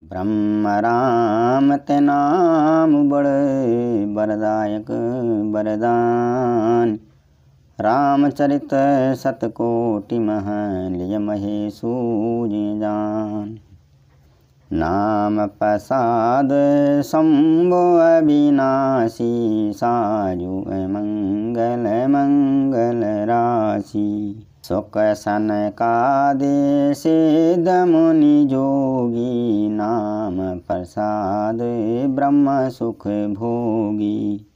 ब्रह्म राम ते नाम बड़े बरदायक बरदान। रामचरित सतकोटि मह लिय महेशु जान। नाम प्रसाद शंभो अविनाशी साजु मंगल मंगल राशि। सुख सनकादेश मुनि जोगी नाम प्रसाद ब्रह्म सुख भोगी।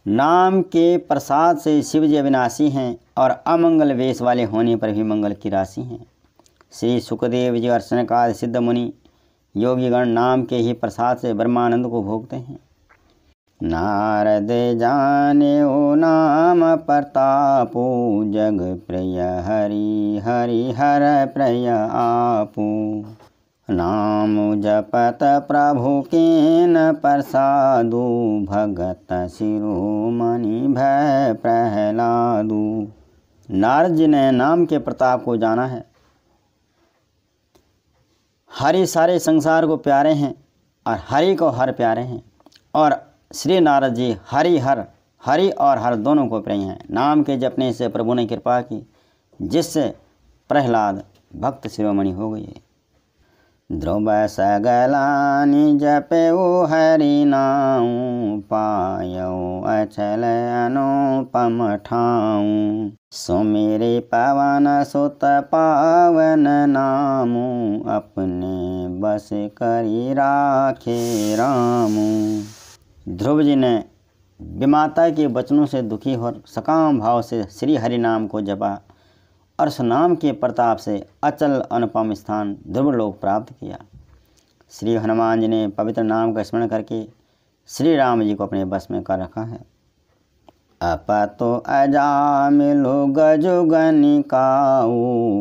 नाम के प्रसाद से शिव जी अविनाशी हैं और अमंगल वेश वाले होने पर भी मंगल की राशि हैं। श्री सुखदेव जी और सनकादि सिद्ध मुनि योगीगण नाम के ही प्रसाद से ब्रह्मानंद को भोगते हैं। नारद जाने ओ नाम प्रतापो जग प्रिय हरि हरि हर प्रिय आपो। नाम जपत प्रभु केन प्रसादो भगत शिरोमणि भय प्रहलादो। नारद जी ने नाम के प्रताप को जाना है। हरि सारे संसार को प्यारे हैं और हरि को हर प्यारे हैं, और श्री नारद जी हरि और हर दोनों को प्रिय हैं। नाम के जपने से प्रभु ने कृपा की, जिससे प्रहलाद भक्त शिरोमणि हो गए। ध्रुव सगलानि जपो हरि नाम पायो अचल अनुपम ठाऊं। सुमिरे पवन सुत पावन नामु अपने बस करी राखे रामू। ध्रुव जी ने विमाता के वचनों से दुखी हो सकाम भाव से श्री हरि नाम को जपा और उस नाम के प्रताप से अचल अनुपम स्थान ध्रुवलोक प्राप्त किया। श्री हनुमान जी ने पवित्र नाम का स्मरण करके श्री राम जी को अपने बस में कर रखा है। अपतो अजामिलो गजुगनिकाऊ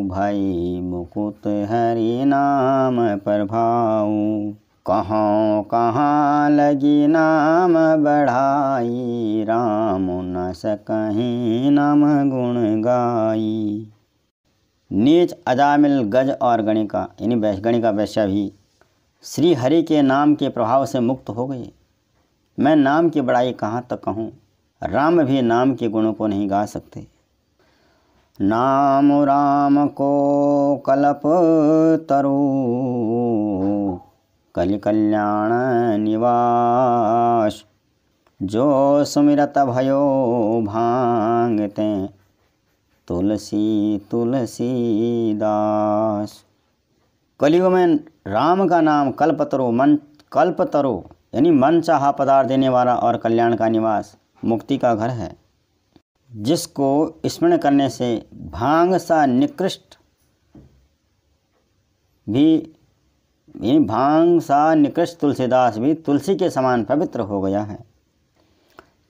भाई मुकुट हरि नाम प्रभाऊ। कहाँ कहाँ लगी नाम बढ़ाई राम न सकहीं नाम गुण गाई। नीच अजामिल गज और गणिका यानी गणिका वैश्या भी श्री हरि के नाम के प्रभाव से मुक्त हो गए। मैं नाम की बड़ाई कहाँ तक कहूँ, राम भी नाम के गुणों को नहीं गा सकते। नाम राम को कल्प तरु कलि कल्याण निवास। जो सुमिरत भयो भांगते तुलसी तुलसी दास। कलियुग में राम का नाम कल्पतरु यानी मन चाहा पदार्थ देने वाला और कल्याण का निवास, मुक्ति का घर है, जिसको स्मरण करने से भांग सा निकृष्ट तुलसीदास भी तुलसी के समान पवित्र हो गया है।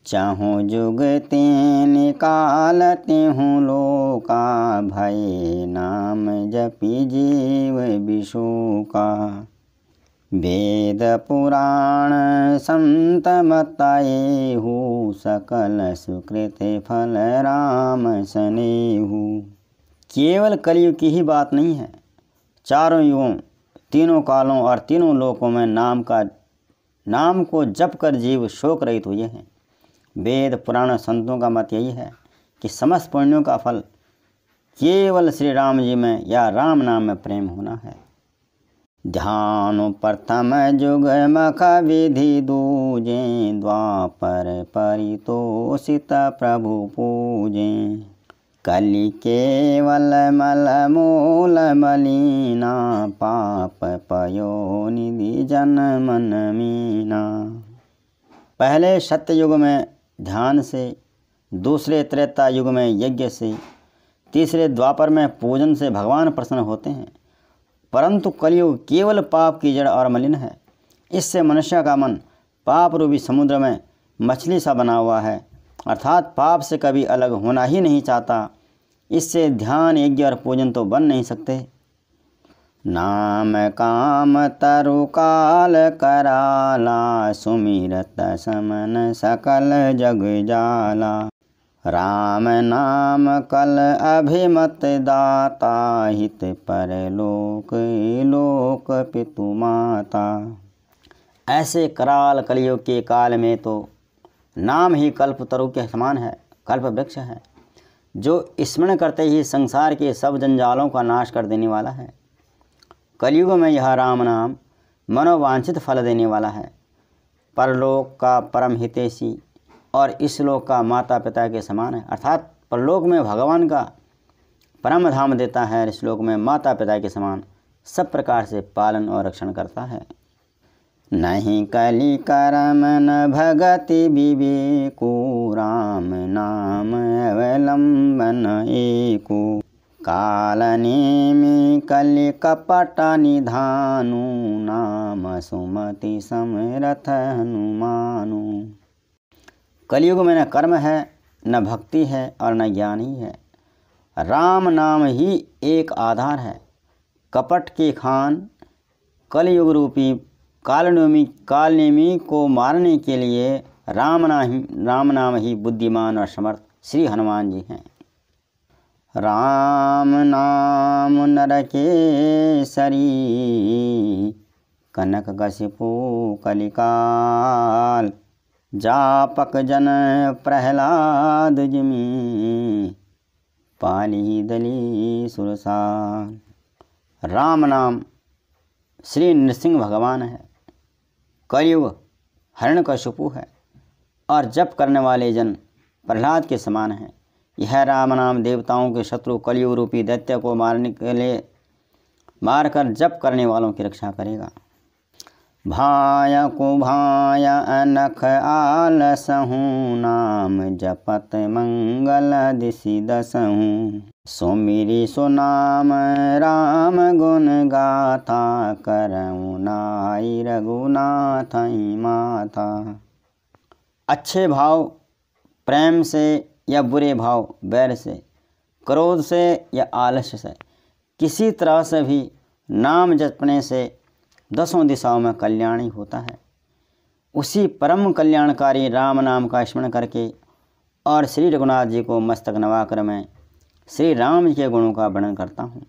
चाहूँ जुगते निकालते हूँ लोका भय नाम जपी जीव विशोका। वेद पुराण संत बताए हो सकल सुकृत फल राम सनेहु। केवल कलयुग की ही बात नहीं है, चारों युगों तीनों कालों और तीनों लोकों में नाम को जप कर जीव शोक रहित हुए हैं। वेद पुराण संतों का मत यही है कि समस्त पुण्यों का फल केवल श्री राम जी में या राम नाम में प्रेम होना है। ध्यान प्रथम जुग मख विधि दूजे द्वापर परितोषित प्रभु पूजे। कलि केवल मल मूल मलिना पाप पयो निधि जन मन मीना। पहले सत्य युग में ध्यान से, दूसरे त्रेता युग में यज्ञ से, तीसरे द्वापर में पूजन से भगवान प्रसन्न होते हैं, परंतु कलयुग केवल पाप की जड़ और मलिन है। इससे मनुष्य का मन पाप रूपी समुद्र में मछली सा बना हुआ है, अर्थात पाप से कभी अलग होना ही नहीं चाहता। इससे ध्यान यज्ञ और पूजन तो बन नहीं सकते। नाम काम तरु काल कराला सुमिरत समन सकल जग जाला। राम नाम कल अभिमत दाता, हित परलोक लोक पितु माता। ऐसे कराल कलियुग के काल में तो नाम ही कल्पतरु के समान है, कल्प वृक्ष है, जो स्मरण करते ही संसार के सब जंजालों का नाश कर देने वाला है। कलयुग में यह राम नाम मनोवांछित फल देने वाला है, परलोक का परम हितैषी और इस लोक का माता पिता के समान है। अर्थात परलोक में भगवान का परम धाम देता है, इस लोक में माता पिता के समान सब प्रकार से पालन और रक्षण करता है। नहीं कलि करम न भगति विवेको, राम नाम अवलंबन एको। कालनेमि कलि कपट निधानु, नाम सुमति समरथ हनुमानु। कलयुग में न कर्म है, न भक्ति है और न ज्ञान ही है। राम नाम ही एक आधार है। कपट के खान कलयुग रूपी कालनेमी को मारने के लिए राम नाम ही बुद्धिमान और समर्थ श्री हनुमान जी हैं। राम नाम नरकेसरी, कनककशिपु कलिकाल। जापक जन प्रहलाद जिमि, पाली दली सुरसाल। राम नाम श्री नृसिंह भगवान है, कलयुग हिरण्यकशिपु है और जप करने वाले जन प्रहलाद के समान हैं। यह राम नाम देवताओं के शत्रु कलयुग रूपी दैत्य को मारने के लिए मारकर जप करने वालों की रक्षा करेगा। भाय को भाय अनख आलसहु, नाम जपत मंगल दिशि दसहु। सुमिरि सुनाम राम गुण गाथा, करऊ नाई रघुनाथ माता। अच्छे भाव प्रेम से या बुरे भाव बैर से, क्रोध से या आलस्य से, किसी तरह से भी नाम जपने से दसों दिशाओं में कल्याण ही होता है। उसी परम कल्याणकारी राम नाम का स्मरण करके और श्री रघुनाथ जी को मस्तक नवाकर मैं श्री राम जी के गुणों का वर्णन करता हूँ।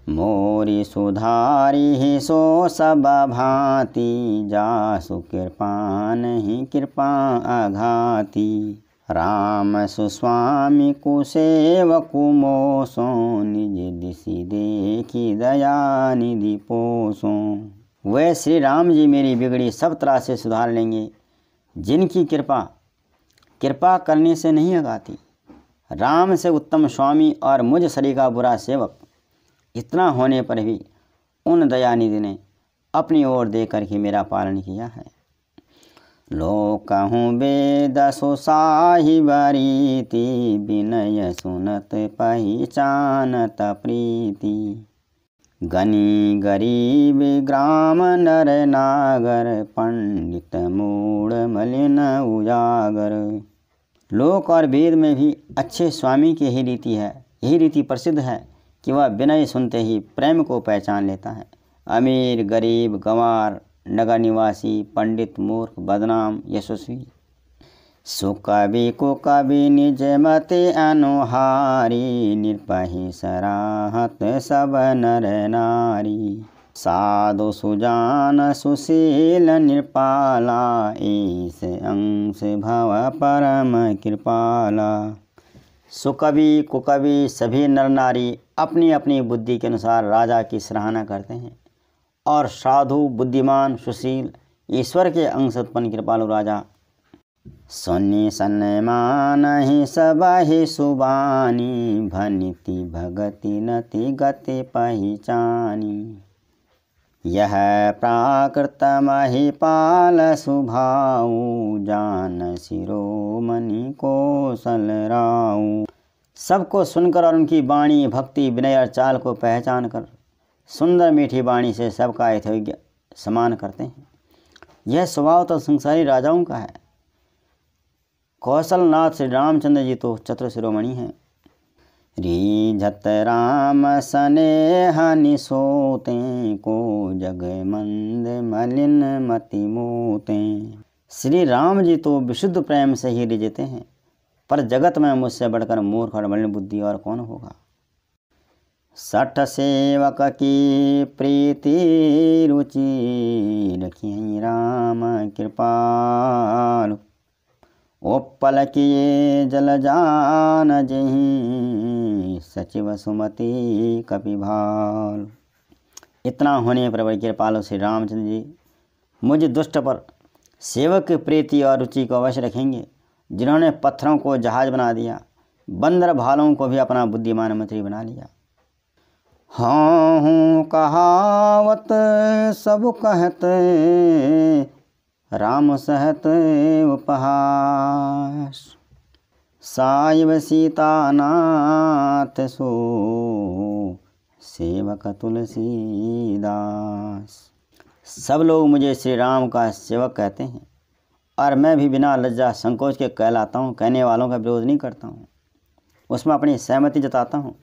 मोरी सुधारी ही सो सब भांति, जासु कृपा नहीं कृपा आघाती। राम सुस्वामी कुसेवकु मोसो, निज दिशि देखी दया निधि पोसो। वह श्री राम जी मेरी बिगड़ी सब तरह से सुधार लेंगे, जिनकी कृपा करने से नहीं आगाती। राम से उत्तम स्वामी और मुझ सरी का बुरा सेवक, इतना होने पर भी उन दयानिधि ने अपनी ओर दे करके मेरा पालन किया है। लोकहु वेद सुसाहिब रीति, विनय सुनत पहिचानत प्रीति। गनी गरीब ग्राम नर नागर, पंडित मूढ़ मलिन उजागर। लोक और वेद में भी अच्छे स्वामी की यही रीति है, यही रीति प्रसिद्ध है कि वह विनय सुनते ही प्रेम को पहचान लेता है। अमीर गरीब गंवार, नगर निवासी, पंडित मूर्ख, बदनाम यशस्वी। सुकवि कुकवि निज मति अनुहारी, निर्पहि सराहत सब नर नारी। साधु सुजान सुशील नृपाला, ईश अंश भव परम कृपाला। सुकवि कुकवि सभी नर नारी अपनी अपनी बुद्धि के अनुसार राजा की सराहना करते हैं, और साधु बुद्धिमान सुशील ईश्वर के अंश उत्पन्न कृपालु राजा सुनि सन्मान ही सबहि सुबानी, भनिति भगति नति गति पहिचानी। यह प्राकृत महिपाल सुभाऊ, जान शिरोमणि कौशल राऊ। सबको सुनकर और उनकी वाणी भक्ति विनय और चाल को पहचान कर सुंदर मीठी वाणी से सबका यथोग्य समान करते हैं। यह स्वभाव तो संसारी राजाओं का है। कौशलनाथ श्री रामचंद्र जी तो चतुर शिरोमणि हैं। रीझत राम स्नेह निसोते, को जग मंद मलिन मति मोते। श्री राम जी तो विशुद्ध प्रेम से ही रिझते हैं पर जगत में मुझसे बढ़कर मूर्ख और मलिन बुद्धि और कौन होगा। सठ सेवक की प्रीति रुचि, रखी राम कृपाल। ओपल किए जल जान जहीं, सचिव सुमति कपिभाल। इतना होने पर बड़े कृपालु श्री रामचंद्र जी मुझ दुष्ट पर सेवक की प्रीति और रुचि को अवश्य रखेंगे, जिन्होंने पत्थरों को जहाज बना दिया, बंदर भालों को भी अपना बुद्धिमान मंत्री बना लिया। हाँ हूँ कहावत सब कहते, राम सहत उपहास। साइब सीता नाथ सो, सेवक तुलसीदास। सब लोग मुझे श्री राम का सेवक कहते हैं और मैं भी बिना लज्जा संकोच के कहलाता हूँ। कहने वालों का विरोध नहीं करता हूँ, उसमें अपनी सहमति जताता हूँ।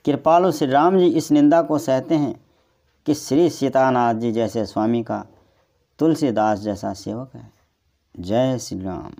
कृपालु श्री राम जी इस निंदा को सहते हैं कि श्री सीतानाथ जी जैसे स्वामी का तुलसीदास जैसा सेवक है। जय श्री राम।